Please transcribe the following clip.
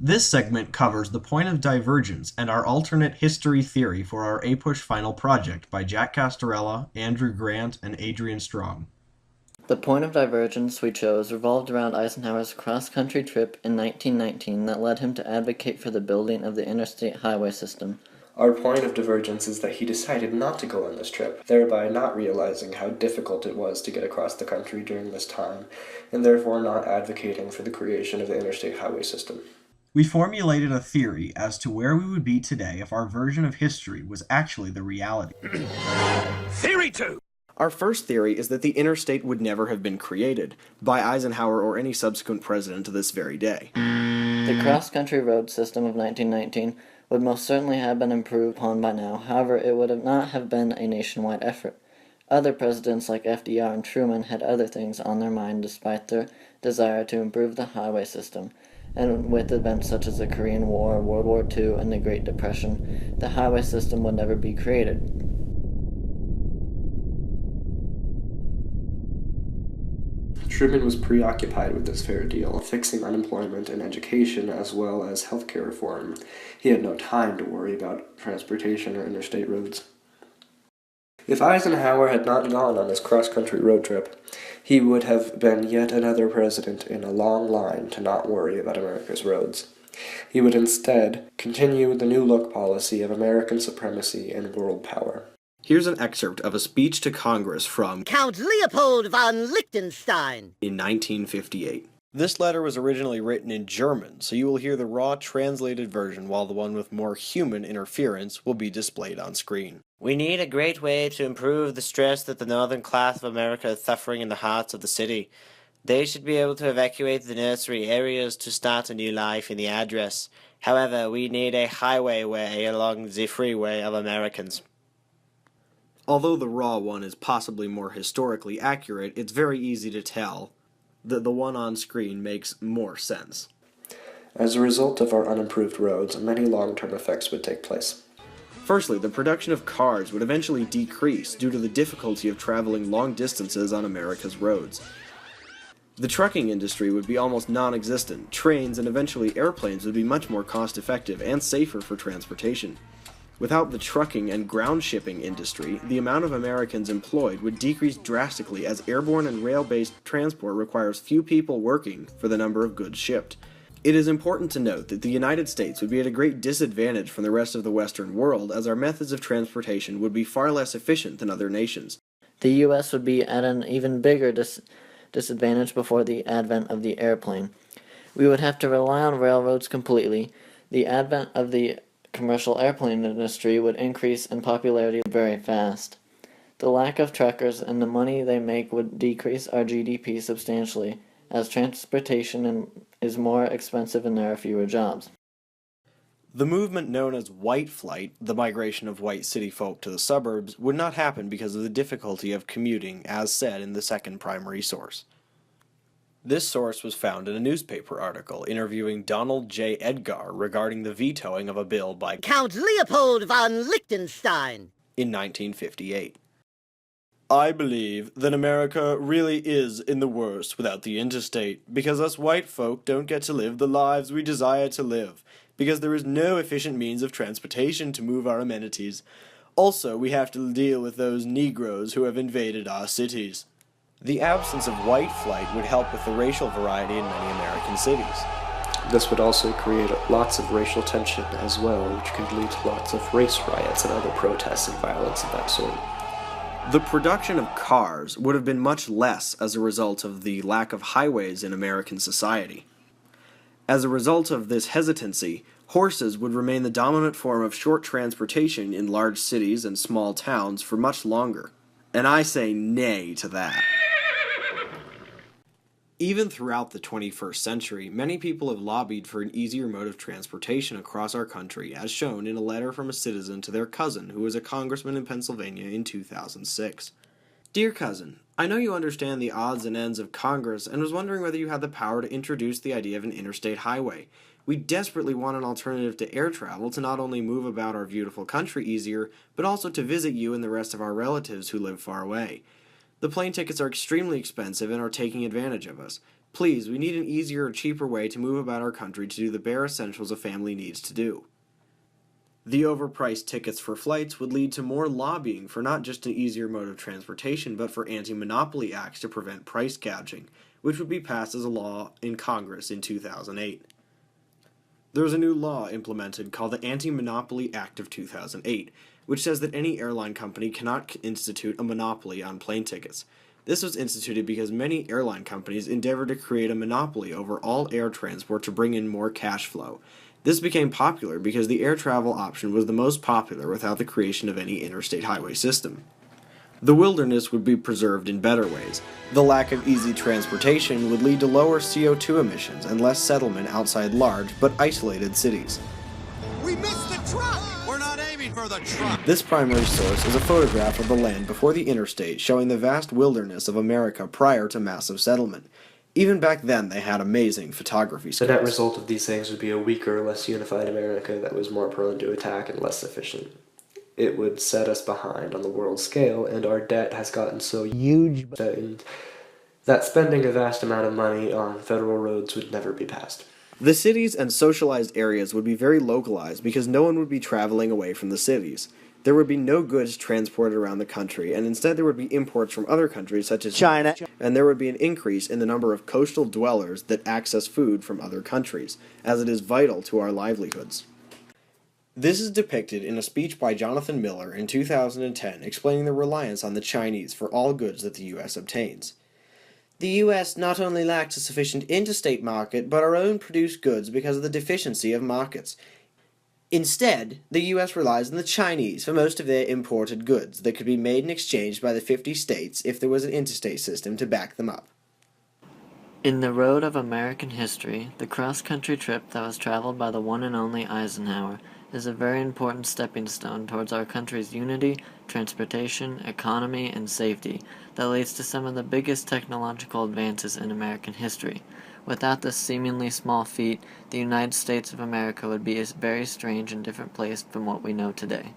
This segment covers the point of divergence and our alternate history theory for our APUSH final project by Jack Casterella, Andrew Grant, and Adrian Strong. The point of divergence we chose revolved around Eisenhower's cross-country trip in 1919 that led him to advocate for the building of the interstate highway system. Our point of divergence is that he decided not to go on this trip, thereby not realizing how difficult it was to get across the country during this time, and therefore not advocating for the creation of the interstate highway system. We formulated a theory as to where we would be today if our version of history was actually the reality. Theory 2! Our first theory is that the interstate would never have been created by Eisenhower or any subsequent president to this very day. The cross-country road system of 1919 would most certainly have been improved upon by now, however it would not have been a nationwide effort. Other presidents like FDR and Truman had other things on their mind despite their desire to improve the highway system, and with events such as the Korean War, World War II, and the Great Depression, the highway system would never be created. Truman was preoccupied with this fair deal, fixing unemployment and education as well as healthcare reform. He had no time to worry about transportation or interstate roads. If Eisenhower had not gone on his cross-country road trip, he would have been yet another president in a long line to not worry about America's roads. He would instead continue the new look policy of American supremacy and world power. Here's an excerpt of a speech to Congress from Count Leopold von Liechtenstein in 1958. This letter was originally written in German, so you will hear the raw translated version while the one with more human interference will be displayed on screen. We need a great way to improve the stress that the northern class of America is suffering in the hearts of the city. They should be able to evacuate the nursery areas to start a new life in the address. However, we need a highway way along the freeway of Americans. Although the raw one is possibly more historically accurate, it's very easy to tell that the one on screen makes more sense. As a result of our unimproved roads, many long-term effects would take place. Firstly, the production of cars would eventually decrease due to the difficulty of traveling long distances on America's roads. The trucking industry would be almost non-existent. Trains and eventually airplanes would be much more cost-effective and safer for transportation. Without the trucking and ground shipping industry, the amount of Americans employed would decrease drastically as airborne and rail-based transport requires few people working for the number of goods shipped. It is important to note that the United States would be at a great disadvantage from the rest of the Western world as our methods of transportation would be far less efficient than other nations. The U.S. would be at an even bigger disadvantage before the advent of the airplane. We would have to rely on railroads completely. The advent of the commercial airplane industry would increase in popularity very fast. The lack of truckers and the money they make would decrease our GDP substantially, as transportation is more expensive and there are fewer jobs. The movement known as white flight, the migration of white city folk to the suburbs, would not happen because of the difficulty of commuting, as said in the second primary source. This source was found in a newspaper article interviewing Donald J. Edgar regarding the vetoing of a bill by Count Leopold von Liechtenstein in 1958. I believe that America really is in the worst without the interstate, because us white folk don't get to live the lives we desire to live, because there is no efficient means of transportation to move our amenities. Also, we have to deal with those Negroes who have invaded our cities. The absence of white flight would help with the racial variety in many American cities. This would also create lots of racial tension as well, which could lead to lots of race riots and other protests and violence of that sort. The production of cars would have been much less as a result of the lack of highways in American society. As a result of this hesitancy, horses would remain the dominant form of short transportation in large cities and small towns for much longer. And I say nay to that. Even throughout the 21st century, many people have lobbied for an easier mode of transportation across our country, as shown in a letter from a citizen to their cousin who was a congressman in Pennsylvania in 2006. Dear cousin, I know you understand the odds and ends of Congress and was wondering whether you had the power to introduce the idea of an interstate highway. We desperately want an alternative to air travel to not only move about our beautiful country easier, but also to visit you and the rest of our relatives who live far away. The plane tickets are extremely expensive and are taking advantage of us. Please, we need an easier or cheaper way to move about our country to do the bare essentials a family needs to do. The overpriced tickets for flights would lead to more lobbying for not just an easier mode of transportation, but for anti-monopoly acts to prevent price gouging, which would be passed as a law in Congress in 2008. There was a new law implemented called the Anti-Monopoly Act of 2008, which says that any airline company cannot institute a monopoly on plane tickets. This was instituted because many airline companies endeavored to create a monopoly over all air transport to bring in more cash flow. This became popular because the air travel option was the most popular without the creation of any interstate highway system. The wilderness would be preserved in better ways. The lack of easy transportation would lead to lower CO2 emissions and less settlement outside large but isolated cities. We missed the truck! We're not aiming for the truck! This primary source is a photograph of the land before the interstate showing the vast wilderness of America prior to massive settlement. Even back then, they had amazing photography skills. The net result of these things would be a weaker, less unified America that was more prone to attack and less efficient. It would set us behind on the world scale, and our debt has gotten so huge that spending a vast amount of money on federal roads would never be passed. The cities and socialized areas would be very localized because no one would be traveling away from the cities. There would be no goods transported around the country, and instead there would be imports from other countries such as China, and there would be an increase in the number of coastal dwellers that access food from other countries, as it is vital to our livelihoods. This is depicted in a speech by Jonathan Miller in 2010 explaining the reliance on the Chinese for all goods that the U.S. obtains. The U.S. not only lacks a sufficient interstate market, but our own produced goods because of the deficiency of markets. Instead, the U.S. relies on the Chinese for most of their imported goods that could be made and exchanged by the 50 states if there was an interstate system to back them up. In the road of American history, the cross-country trip that was traveled by the one and only Eisenhower is a very important stepping stone towards our country's unity, transportation, economy, and safety that leads to some of the biggest technological advances in American history. Without this seemingly small feat, the United States of America would be a very strange and different place from what we know today.